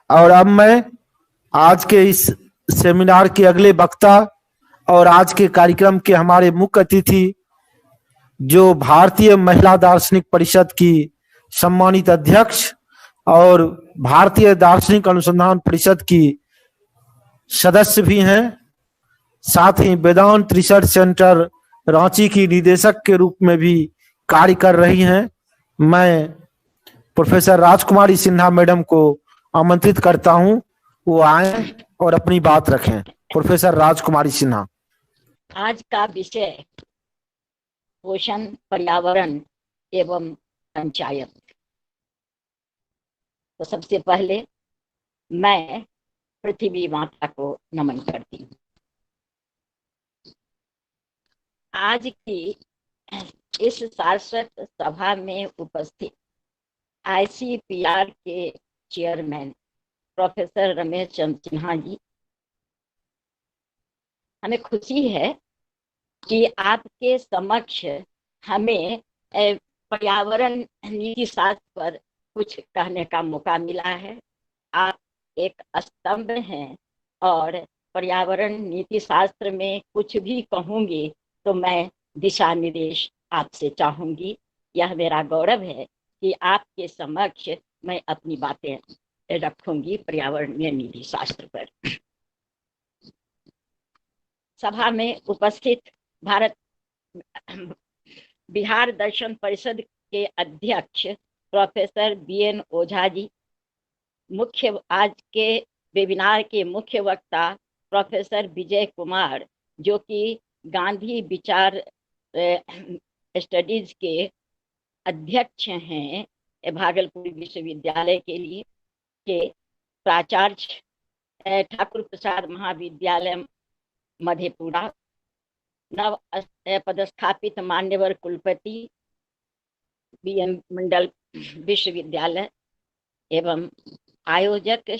और अब मैं आज के इस सेमिनार के अगले वक्ता और आज के कार्यक्रम के हमारे मुख्य अतिथि, जो भारतीय महिला दार्शनिक परिषद की सम्मानित अध्यक्ष और भारतीय दार्शनिक अनुसंधान परिषद की सदस्य भी हैं, साथ ही वेदांत रिसर्च सेंटर रांची की निदेशक के रूप में भी कार्य कर रही हैं। मैं प्रोफेसर राजकुमारी सिन्हा मैडम को आमंत्रित करता हूं, वो आए और अपनी बात रखें। प्रोफेसर राजकुमारी सिन्हा। आज का विषय पोषण, पर्यावरण एवं पंचायत। तो सबसे पहले मैं पृथ्वी माता को नमन करती हूँ। आज की इस सारस्वत सभा में उपस्थित ICPR के चेयरमैन प्रोफेसर रमेश चंद्र सिन्हा जी, हमें खुशी है कि आपके समक्ष हमें पर्यावरण नीति शास्त्र पर कुछ कहने का मौका मिला है। आप एक स्तंभ हैं और पर्यावरण नीति शास्त्र में कुछ भी कहूंगी तो मैं दिशा निर्देश आपसे चाहूंगी। यह मेरा गौरव है कि आपके समक्ष मैं अपनी बातें रखूंगी पर्यावरणीय नीति शास्त्र पर। सभा में उपस्थित बिहार दर्शन परिषद के अध्यक्ष प्रोफेसर BN ओझा जी, आज के वेबिनार के मुख्य वक्ता प्रोफेसर विजय कुमार, जो कि गांधी विचार स्टडीज के अध्यक्ष हैं भागलपुर विश्वविद्यालय के लिए के प्राचार्य ठाकुर प्रसाद महाविद्यालय मधेपुरा, नव पदस्थापित मान्यवर कुलपति BN मंडल विश्वविद्यालय एवं आयोजक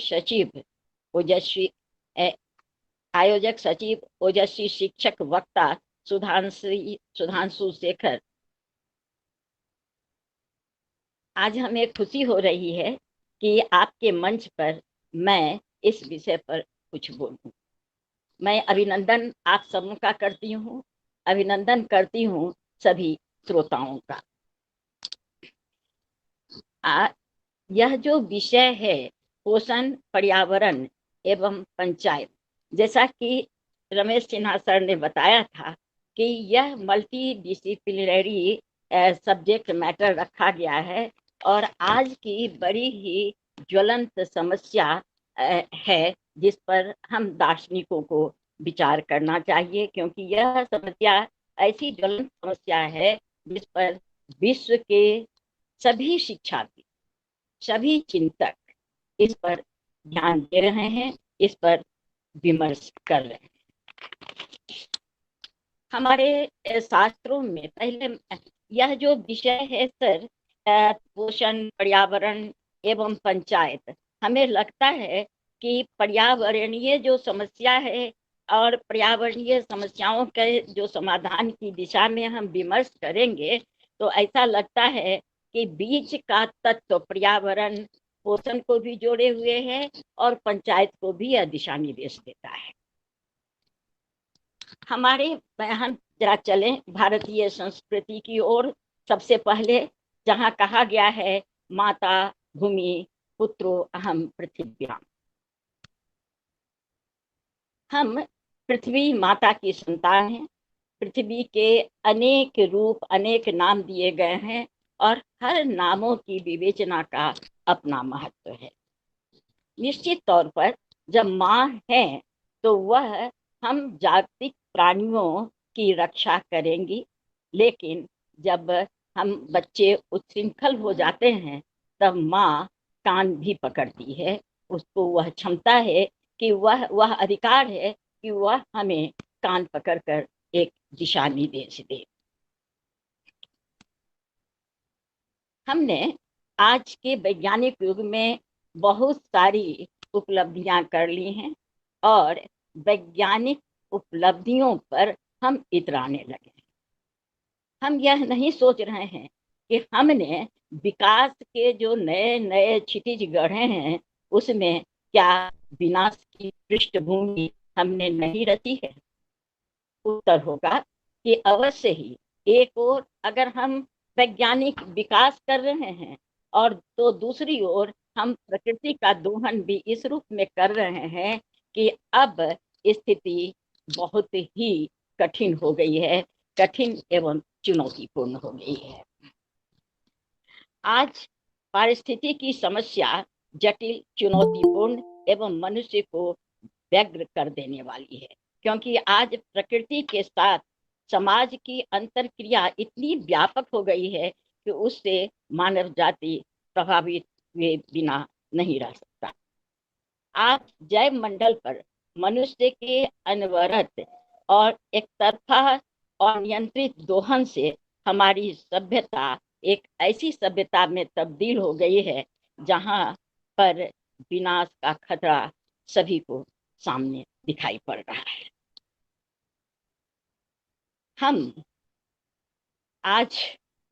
सचिव ओजस्वी शिक्षक वक्ता सुधांशु शेखर। आज हमें खुशी हो रही है कि आपके मंच पर मैं इस विषय पर कुछ बोलूं। मैं अभिनंदन आप सबों का करती हूँ, अभिनंदन करती हूँ सभी श्रोताओं का। यह जो विषय है पोषण, पर्यावरण एवं पंचायत, जैसा कि रमेश सिन्हा सर ने बताया था कि यह मल्टी डिसिप्लिनरी सब्जेक्ट मैटर रखा गया है और आज की बड़ी ही ज्वलंत समस्या है जिस पर हम दार्शनिकों को विचार करना चाहिए, क्योंकि यह समस्या ऐसी ज्वलंत समस्या है जिस पर विश्व के सभी शिक्षाविद, सभी चिंतक इस पर ध्यान दे रहे हैं, इस पर विमर्श कर रहे हैं। हमारे शास्त्रों में पहले यह जो विषय है सर, पोषण, पर्यावरण एवं पंचायत, हमें लगता है कि पर्यावरणीय जो समस्या है और पर्यावरणीय समस्याओं के जो समाधान की दिशा में हम विमर्श करेंगे तो ऐसा लगता है कि बीच का तत्व पर्यावरण पोषण को भी जोड़े हुए है और पंचायत को भी यह दिशा निर्देश देता है। हमारे हम जरा चलें भारतीय संस्कृति की ओर। सबसे पहले जहाँ कहा गया है माता भूमि पुत्रो अहम पृथिव्याम, हम पृथ्वी माता की संतान हैं। पृथ्वी के अनेक रूप, अनेक नाम दिए गए हैं और हर नामों की विवेचना का अपना महत्व है। निश्चित तौर पर जब माँ है तो वह हम जागतिक प्राणियों की रक्षा करेंगी, लेकिन जब हम बच्चे उच्छृंखल हो जाते हैं तब माँ कान भी पकड़ती है। उसको वह क्षमता है कि वह अधिकार है कि वह हमें कान पकड़कर एक दिशा निर्देश दे। हमने आज के वैज्ञानिक युग में बहुत सारी उपलब्धियां कर ली हैं और वैज्ञानिक उपलब्धियों पर हम इतराने लगे। हम यह नहीं सोच रहे हैं कि हमने विकास के जो नए नए क्षितिज गढ़े हैं उसमें क्या विनाश की पृष्ठभूमि हमने नहीं रची है? उत्तर होगा कि अवश्य ही। एक ओर अगर हम वैज्ञानिक विकास कर रहे हैं और तो दूसरी ओर हम प्रकृति का दोहन भी इस रूप में कर रहे हैं कि अब स्थिति बहुत ही कठिन हो गई है, कठिन एवं चुनौतीपूर्ण हो गई है। आज पारिस्थितिकी की समस्या जटिल, चुनौतीपूर्ण एवं मनुष्य को व्यग्र कर देने वाली है, क्योंकि आज प्रकृति के साथ समाज की अंतरक्रिया इतनी व्यापक हो गई है कि उससे मानव जाति प्रभावित हुए बिना नहीं रह सकता। आज जैव मंडल पर मनुष्य के अनवरत और एक तरफा और नियंत्रित दोहन से हमारी सभ्यता एक ऐसी सभ्यता में तब्दील हो गई है जहां पर विनाश का खतरा सभी को सामने दिखाई पड़ रहा है। हम आज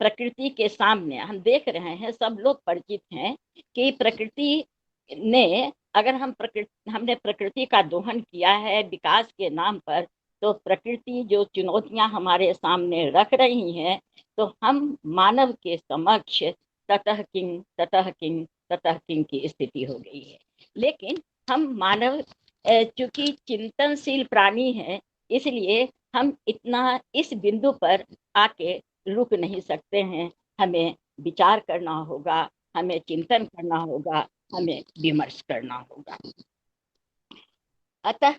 प्रकृति के सामने हम देख रहे हैं, सब लोग परिचित हैं कि प्रकृति ने, अगर हमने प्रकृति का दोहन किया है विकास के नाम पर, तो प्रकृति जो चुनौतियां हमारे सामने रख रही हैं, तो हम मानव के समक्ष ततः किंग ततः किंग ततः किंग की स्थिति हो गई है। लेकिन हम मानव चूंकि चिंतनशील प्राणी हैं, इसलिए हम इतना इस बिंदु पर आके रुक नहीं सकते हैं। हमें विचार करना होगा, हमें चिंतन करना होगा, हमें विमर्श करना होगा। अतः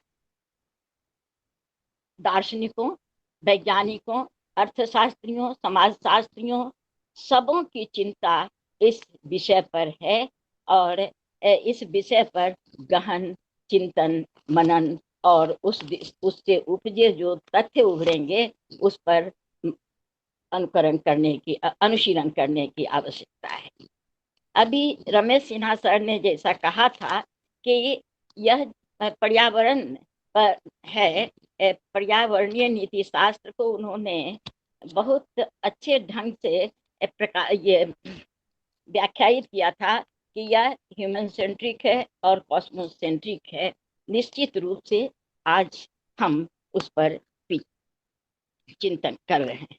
दार्शनिकों, वैज्ञानिकों, अर्थशास्त्रियों, समाजशास्त्रियों सबों की चिंता इस विषय पर है और इस विषय पर गहन चिंतन, मनन और उससे उपजे जो तथ्य उभरेंगे उस पर अनुशीलन करने की आवश्यकता है। अभी रमेश सिन्हा सर ने जैसा कहा था कि यह पर्यावरण पर है, पर्यावरणीय नीति शास्त्र को उन्होंने बहुत अच्छे ढंग से ये व्याख्यायित किया था कि यह ह्यूमन सेंट्रिक है और कॉस्मोस सेंट्रिक है। निश्चित रूप से आज हम उस पर चिंतन कर रहे हैं।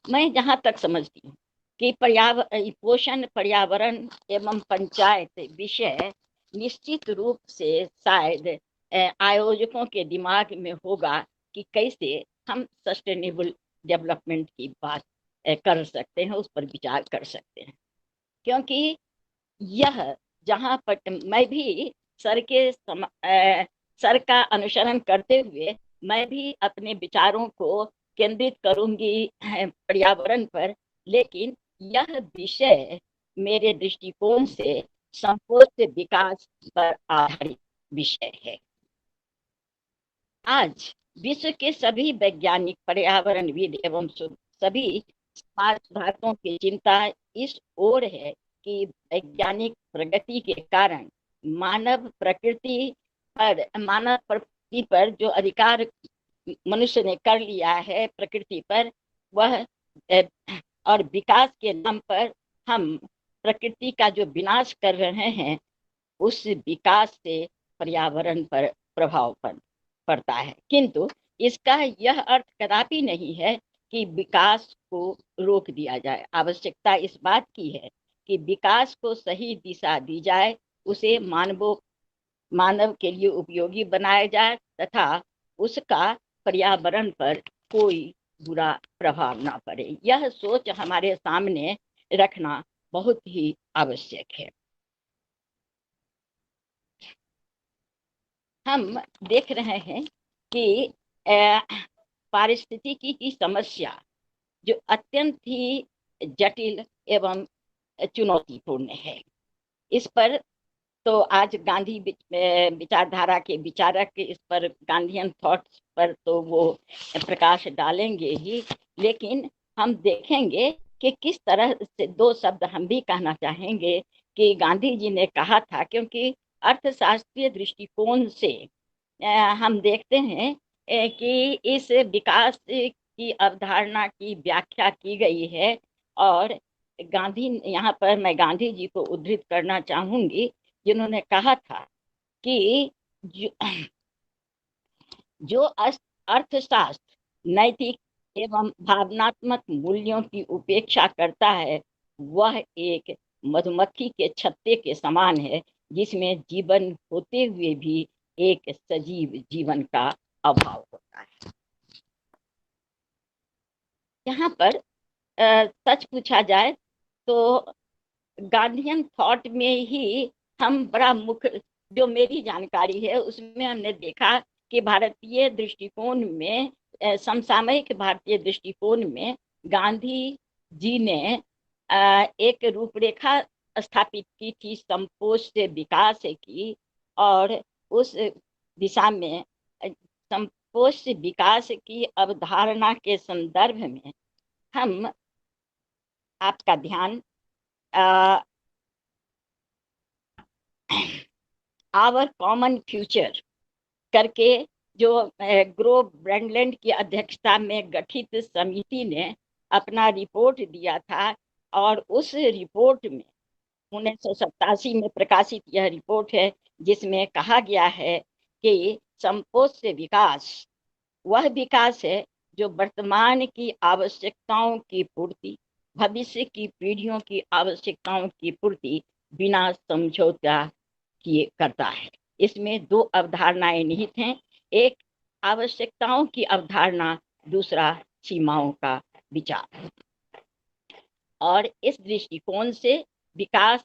मैं जहां तक समझती हूँ कि पोषण, पर्यावरण एवं पंचायत विषय निश्चित रूप से शायद आयोजकों के दिमाग में होगा कि कैसे हम सस्टेनेबल डेवलपमेंट की बात कर सकते हैं, उस पर विचार कर सकते हैं। क्योंकि यह जहां पर मैं भी सर का अनुसरण करते हुए मैं भी अपने विचारों को केंद्रित करूंगी पर्यावरण पर, लेकिन यह विषय मेरे दृष्टिकोण से संपूर्ण विकास पर आधारित विषय है। आज विश्व के सभी वैज्ञानिक, पर्यावरणविद एवं सभी समाज सुधारकों की चिंता इस ओर है कि वैज्ञानिक प्रगति के कारण मानव प्रकृति पर जो अधिकार मनुष्य ने कर लिया है प्रकृति पर, वह और विकास के नाम पर हम प्रकृति का जो विनाश कर रहे हैं, उस विकास से पर्यावरण पर प्रभाव पड़ता है। किंतु इसका यह अर्थ कदापि नहीं है कि विकास को रोक दिया जाए। आवश्यकता इस बात की है कि विकास को सही दिशा दी जाए, उसे मानव के लिए उपयोगी बनाया जाए तथा उसका पर्यावरण पर कोई बुरा प्रभाव ना पड़े। यह सोच हमारे सामने रखना बहुत ही आवश्यक है। हम देख रहे हैं कि पारिस्थितिकी की समस्या जो अत्यंत ही जटिल एवं चुनौतीपूर्ण है, इस पर तो आज गांधी विचारधारा के विचारक इस पर, गांधीयन थॉट्स पर तो वो प्रकाश डालेंगे ही, लेकिन हम देखेंगे कि किस तरह से दो शब्द हम भी कहना चाहेंगे कि गांधी जी ने कहा था, क्योंकि अर्थशास्त्रीय दृष्टिकोण से हम देखते हैं कि इस विकास की अवधारणा की व्याख्या की गई है और गांधी, यहाँ पर मैं गांधी जी को उद्धृत करना चाहूंगी जिन्होंने कहा था कि जो अर्थशास्त्र नैतिक एवं भावनात्मक मूल्यों की उपेक्षा करता है वह एक मधुमक्खी के छत्ते के समान है, जिसमें जीवन होते हुए भी एक सजीव जीवन का अभाव होता है। यहाँ पर सच पूछा जाए तो गांधीयन थॉट में ही हम बड़ा मुख्य, जो मेरी जानकारी है उसमें हमने देखा कि भारतीय दृष्टिकोण में, समसामयिक भारतीय दृष्टिकोण में गांधी जी ने एक रूपरेखा स्थापित की थी संपोष से विकास की, और उस दिशा में संपोष से विकास की अवधारणा के संदर्भ में हम आपका ध्यान आवर कॉमन फ्यूचर करके, जो ग्रो ब्रैंडलैंड की अध्यक्षता में गठित समिति ने अपना रिपोर्ट दिया था, और उस रिपोर्ट में 1987 में प्रकाशित यह रिपोर्ट है, जिसमें कहा गया है कि संपोष से विकास वह विकास है जो वर्तमान की आवश्यकताओं की पूर्ति, भविष्य की पीढ़ियों की आवश्यकताओं की पूर्ति बिना समझौता किए करता है। इसमें दो अवधारणाएं निहित हैं, एक आवश्यकताओं की अवधारणा, दूसरा सीमाओं का विचार। और इस दृष्टिकोण से विकास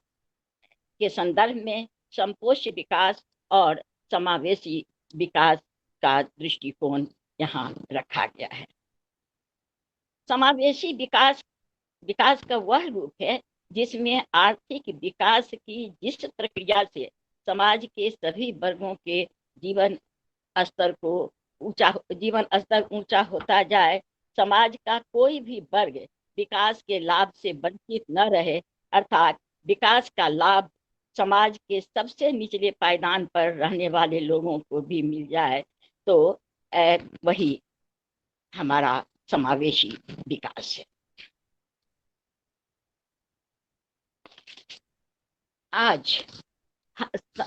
के संदर्भ में संपोष्य विकास और समावेशी विकास का दृष्टिकोण यहाँ रखा गया है। समावेशी विकास विकास का वह रूप है जिसमें आर्थिक विकास की जिस प्रक्रिया से समाज के सभी वर्गों के जीवन स्तर ऊंचा होता जाए, समाज का कोई भी वर्ग विकास के लाभ से वंचित न रहे, अर्थात विकास का लाभ समाज के सबसे निचले पायदान पर रहने वाले लोगों को भी मिल जाए, तो वही हमारा समावेशी विकास है। आज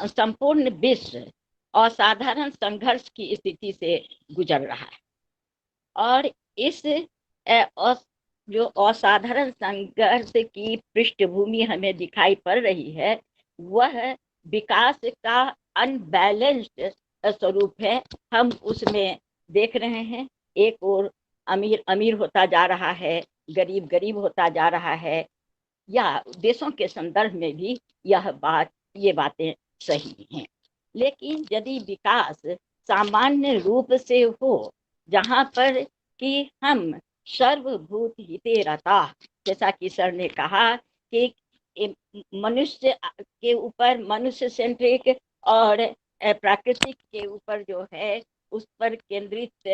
संपूर्ण विश्व असाधारण संघर्ष की स्थिति से गुजर रहा है, और इस जो असाधारण संघर्ष की पृष्ठभूमि हमें दिखाई पड़ रही है वह विकास का अनबैलेंस्ड स्वरूप है। हम उसमें देख रहे हैं, एक ओर अमीर अमीर होता जा रहा है, गरीब गरीब होता जा रहा है, या देशों के संदर्भ में भी ये बातें सही हैं। लेकिन यदि विकास सामान्य रूप से हो, जहाँ पर कि हम सर्वभूत हिते रता, जैसा कि सर ने कहा कि मनुष्य के ऊपर, मनुष्य सेंट्रिक और प्राकृतिक के ऊपर जो है उस पर केंद्रित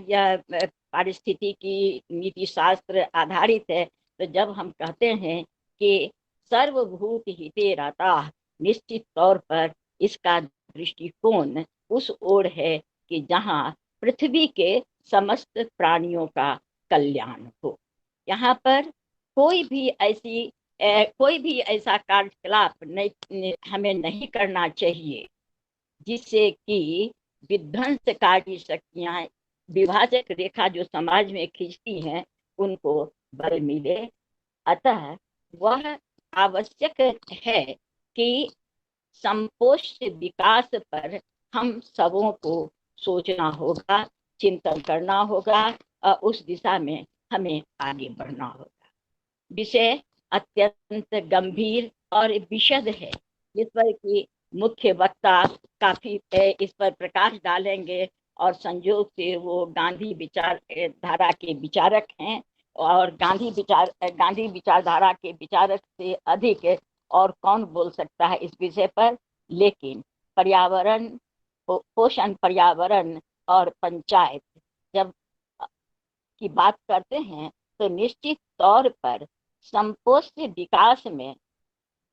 यह पारिस्थितिकी नीति शास्त्र आधारित है। तो जब हम कहते हैं कि सर्वभूत हिते रता, निश्चित तौर पर इसका दृष्टिकोण उस ओर है कि जहाँ पृथ्वी के समस्त प्राणियों का कल्याण हो। यहाँ पर कोई भी ऐसा कार्यकलाप हमें नहीं करना चाहिए जिससे कि विध्वंसकारी शक्तियां, विभाजक रेखा जो समाज में खींचती हैं, उनको बल मिले। अतः वह आवश्यक है कि संपोष्य विकास पर हम सबों को सोचना होगा, चिंतन करना होगा, और उस दिशा में हमें आगे बढ़ना होगा। विषय अत्यंत गंभीर और विशद है, जिस पर कि मुख्य वक्ता काफी इस पर प्रकाश डालेंगे, और संयोग से वो गांधी विचारधारा के विचारक हैं, और गांधी विचारधारा के विचारक से अधिक और कौन बोल सकता है इस विषय पर। लेकिन पर्यावरण, पोषण, पर्यावरण और पंचायत जब की बात करते हैं तो निश्चित तौर पर संपोष्य विकास में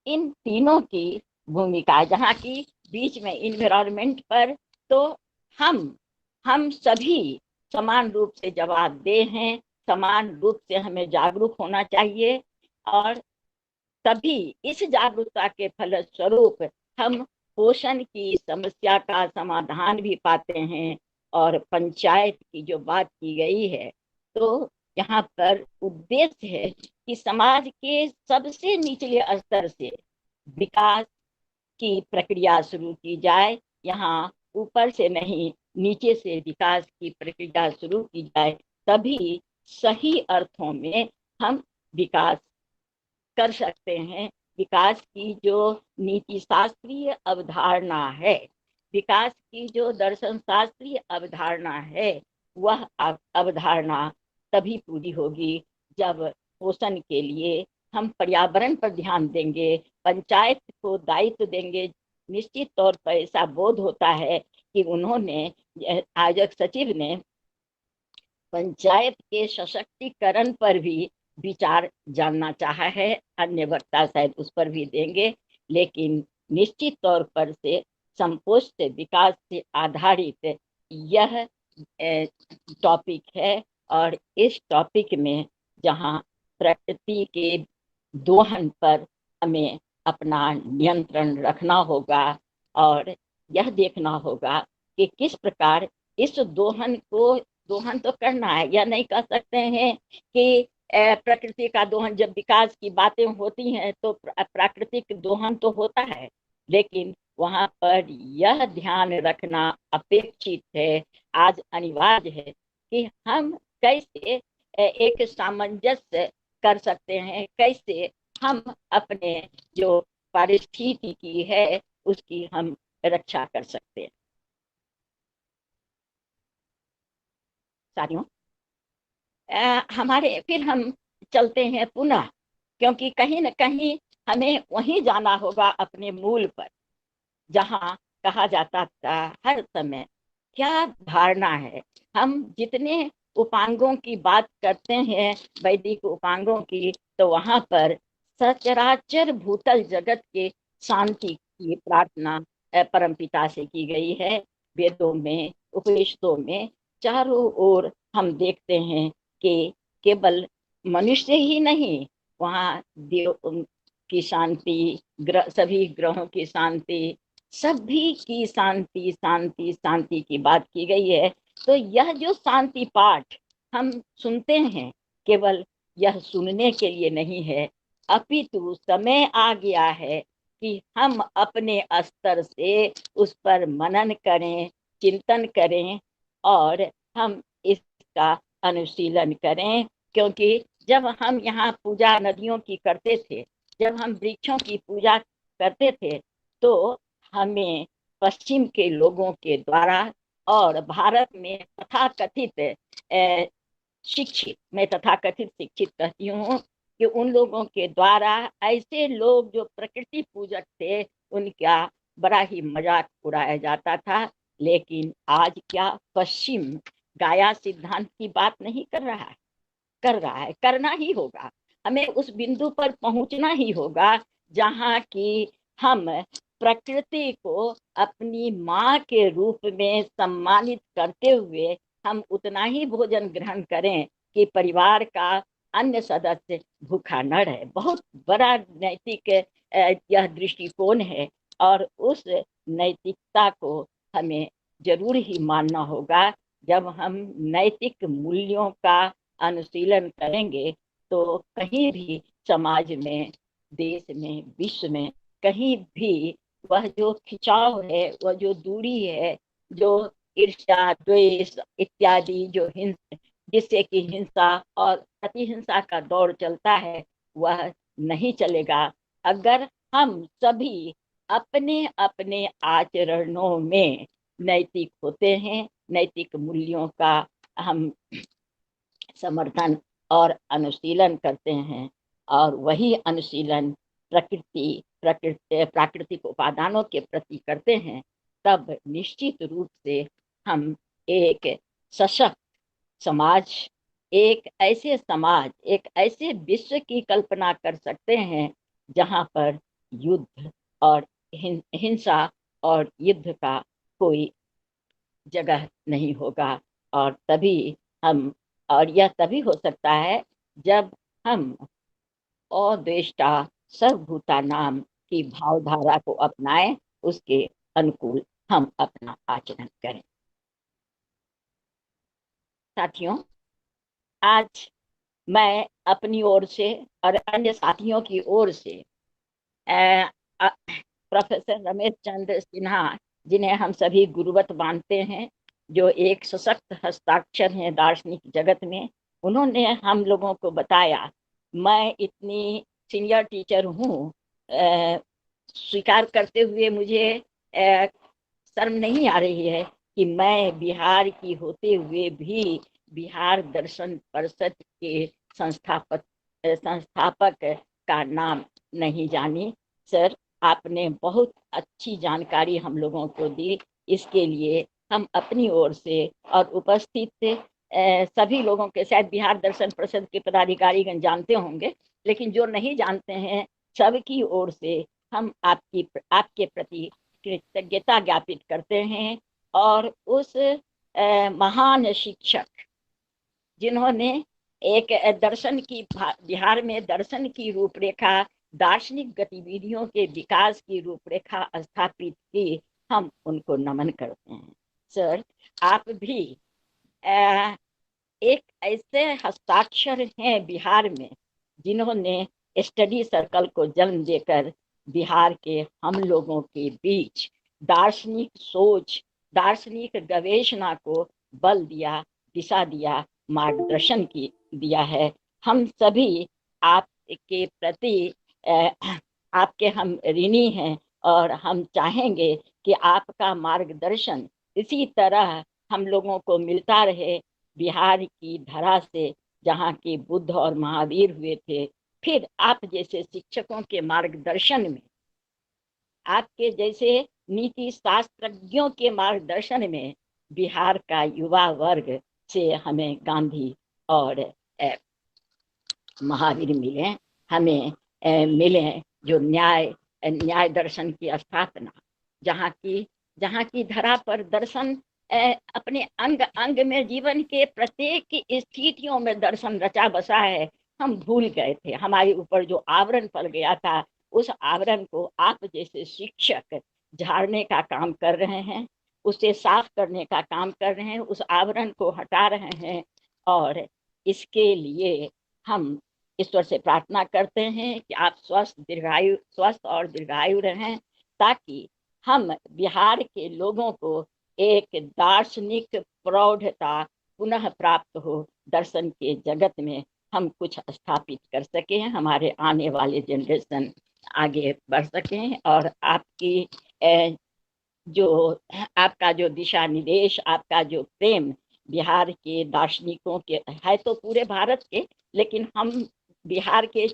इन तीनों की भूमिका, जहाँ की बीच में इन्वायरमेंट पर, तो हम सभी समान रूप से जवाबदेह हैं, समान रूप से हमें जागरूक होना चाहिए, और तभी इस जागरूकता के फलस्वरूप हम पोषण की समस्या का समाधान भी पाते हैं। और पंचायत की जो बात की गई है, तो यहाँ पर उद्देश्य है कि समाज के सबसे निचले स्तर से विकास की प्रक्रिया शुरू की जाए। यहाँ ऊपर से नहीं, नीचे से विकास की प्रक्रिया शुरू की जाए, तभी सही अर्थों में हम विकास कर सकते हैं। विकास की जो नीति शास्त्रीय अवधारणा है, विकास की जो दर्शन शास्त्रीय अवधारणा है, वह अवधारणा तभी पूरी होगी जब पोषण के लिए हम पर्यावरण पर ध्यान देंगे, पंचायत को दायित्व देंगे। निश्चित तौर पर ऐसा बोध होता है कि उन्होंने, आयोजक सचिव ने पंचायत के सशक्तिकरण पर भी विचार जानना चाहा है। अन्य वक्ता शायद उस पर भी देंगे, लेकिन निश्चित तौर पर से संपोष्ट विकास से आधारित यह टॉपिक है। और इस टॉपिक में जहाँ प्रकृति के दोहन पर हमें अपना नियंत्रण रखना होगा और यह देखना होगा कि किस प्रकार इस दोहन को, दोहन तो करना है, या नहीं कह सकते हैं कि प्रकृति का दोहन, जब विकास की बातें होती हैं तो प्राकृतिक दोहन तो होता है, लेकिन वहां पर यह ध्यान रखना अपेक्षित है, आज अनिवार्य है कि हम कैसे एक सामंजस्य कर सकते हैं, कैसे हम अपने जो पारिस्थितिकी है उसकी हम रक्षा कर सकते हैं। साथियों, हमारे फिर हम चलते हैं पुनः, क्योंकि कहीं न कहीं हमें वहीं जाना होगा अपने मूल पर, जहाँ कहा जाता था हर समय क्या धारणा है। हम जितने उपांगों की बात करते हैं, वैदिक उपांगों की, तो वहां पर सचराचर भूतल जगत के शांति की प्रार्थना परमपिता से की गई है। वेदों में, उपनिषदों में चारों ओर हम देखते हैं कि केवल मनुष्य ही नहीं, वहाँ देव की शांति, सभी ग्रहों की शांति, सभी की शांति शांति शांति की बात की गई है। तो यह जो शांति पाठ हम सुनते हैं, केवल यह सुनने के लिए नहीं है, अपितु समय आ गया है कि हम अपने स्तर से उस पर मनन करें, चिंतन करें और हम इसका अनुशीलन करें। क्योंकि जब हम यहाँ पूजा नदियों की करते थे, जब हम वृक्षों की पूजा करते थे, तो हमें पश्चिम के लोगों के द्वारा और भारत में तथाकथित शिक्षित, मैं तथाकथित शिक्षित कहती हूँ कि उन लोगों के द्वारा ऐसे लोग जो प्रकृति पूजक थे, उनका बड़ा ही मजाक उड़ाया जाता था। लेकिन आज क्या पश्चिम गाया सिद्धांत की बात नहीं कर रहा है? कर रहा है, करना ही होगा। हमें उस बिंदु पर पहुंचना ही होगा जहाँ की हम प्रकृति को अपनी माँ के रूप में सम्मानित करते हुए हम उतना ही भोजन ग्रहण करें कि परिवार का अन्य सदस्य भूखा न रहे। बहुत बड़ा नैतिक यह दृष्टिकोण है, और उस नैतिकता को हमें जरूर ही मानना होगा। जब हम नैतिक मूल्यों का अनुशीलन करेंगे, तो कहीं भी समाज में, देश में, विश्व में कहीं भी वह जो खिंचाव है, वह जो दूरी है, जो ईर्ष्या, द्वेष इत्यादि जो जिससे कि हिंसा और प्रतिहिंसा का दौर चलता है, वह नहीं चलेगा अगर हम सभी अपने अपने आचरणों में नैतिक होते हैं, नैतिक मूल्यों का हम समर्थन और अनुशीलन करते हैं। और वही अनुशीलन प्राकृतिक उपादानों के प्रति करते हैं, तब निश्चित रूप से हम एक सशक्त समाज, एक ऐसे विश्व की कल्पना कर सकते हैं जहाँ पर युद्ध और हिंसा और युद्ध का कोई जगह नहीं होगा। और तभी हम, और यह तभी हो सकता है जब हम अद्वेष्टा सर्वभूता नाम की भावधारा को अपनाएं, उसके अनुकूल हम अपना आचरण करें। साथियों, आज मैं अपनी ओर से और अन्य साथियों की ओर से प्रोफेसर रमेश चंद्र सिन्हा, जिन्हें हम सभी गुरुवत मानते हैं, जो एक सशक्त हस्ताक्षर हैं दार्शनिक जगत में, उन्होंने हम लोगों को बताया। मैं इतनी सीनियर टीचर हूँ, स्वीकार करते हुए मुझे शर्म नहीं आ रही है कि मैं बिहार की होते हुए भी बिहार दर्शन परिषद के संस्थापक का नाम नहीं जानी। सर, आपने बहुत अच्छी जानकारी हम लोगों को दी, इसके लिए हम अपनी ओर से और उपस्थित सभी लोगों के, शायद बिहार दर्शन परिषद के पदाधिकारीगण जानते होंगे, लेकिन जो नहीं जानते हैं, सबकी ओर से हम आपके प्रति कृतज्ञता ज्ञापित करते हैं। और उस महान शिक्षक, जिन्होंने एक दर्शन की, बिहार में दर्शन की रूपरेखा, दार्शनिक गतिविधियों के विकास की रूपरेखा स्थापित की, हम उनको नमन करते हैं। सर, आप भी एक ऐसे हस्ताक्षर हैं बिहार में, जिन्होंने स्टडी सर्कल को जन्म देकर बिहार के हम लोगों के बीच दार्शनिक सोच, दार्शनिक गवेषणा को बल दिया, दिशा दिया, मार्गदर्शन की दिया है। हम सभी आपके प्रति आपके हम ऋणी हैं, और हम चाहेंगे कि आपका मार्गदर्शन इसी तरह हम लोगों को मिलता रहे। बिहार की धरा से, जहाँ के बुद्ध और महावीर हुए थे, फिर आप जैसे शिक्षकों के मार्गदर्शन में, आपके जैसे नीति शास्त्रज्ञों के मार्गदर्शन में बिहार का युवा वर्ग से हमें गांधी और महावीर मिले, हमें मिले, जो न्याय दर्शन की स्थापना, जहाँ की धरा पर दर्शन अपने अंग अंग में, जीवन के प्रत्येक स्थितियों में दर्शन रचा बसा है। हम भूल गए थे, हमारे ऊपर जो आवरण पड़ गया था, उस आवरण को आप जैसे शिक्षक झाड़ने का काम कर रहे हैं, उसे साफ करने का काम कर रहे हैं, उस आवरण को हटा रहे हैं। और इसके लिए हम ईश्वर से प्रार्थना करते हैं कि आप स्वस्थ और दीर्घायु रहें, ताकि हम बिहार के लोगों को एक दार्शनिक प्रौढ़ता पुनः प्राप्त हो, दर्शन के जगत में हम कुछ स्थापित कर सकें, हमारे आने वाले जनरेशन आगे बढ़ सकें। और जो आपका जो दिशा निर्देश, आपका जो प्रेम बिहार के दार्शनिकों के है, तो पूरे भारत के, लेकिन हम बिहार के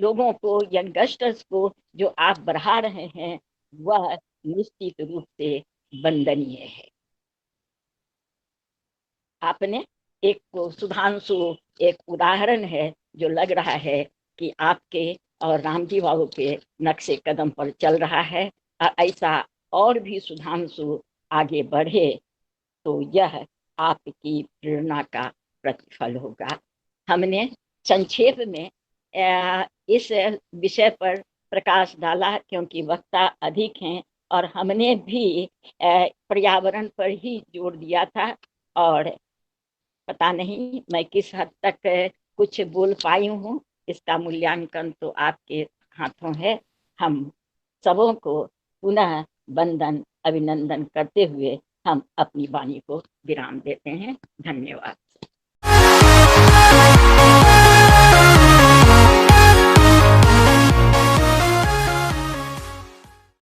लोगों को, यंगस्टर्स को जो आप बढ़ा रहे हैं, वह निश्चित रूप से वंदनीय है। आपने एक सुधांशु, एक उदाहरण है, जो लग रहा है कि आपके और रामजी बाबू के नक्शे कदम पर चल रहा है, और ऐसा और भी सुधांशु आगे बढ़े, तो यह आपकी प्रेरणा का प्रतिफल होगा। हमने संक्षेप में इस विषय पर प्रकाश डाला, क्योंकि वक्ता अधिक हैं, और हमने भी पर्यावरण पर ही जोर दिया था। और पता नहीं मैं किस हद तक कुछ बोल पाई हूँ, इसका मूल्यांकन तो आपके हाथों है। हम सबों को पुनः वंदन, अभिनंदन करते हुए हम अपनी वाणी को विराम देते हैं। धन्यवाद।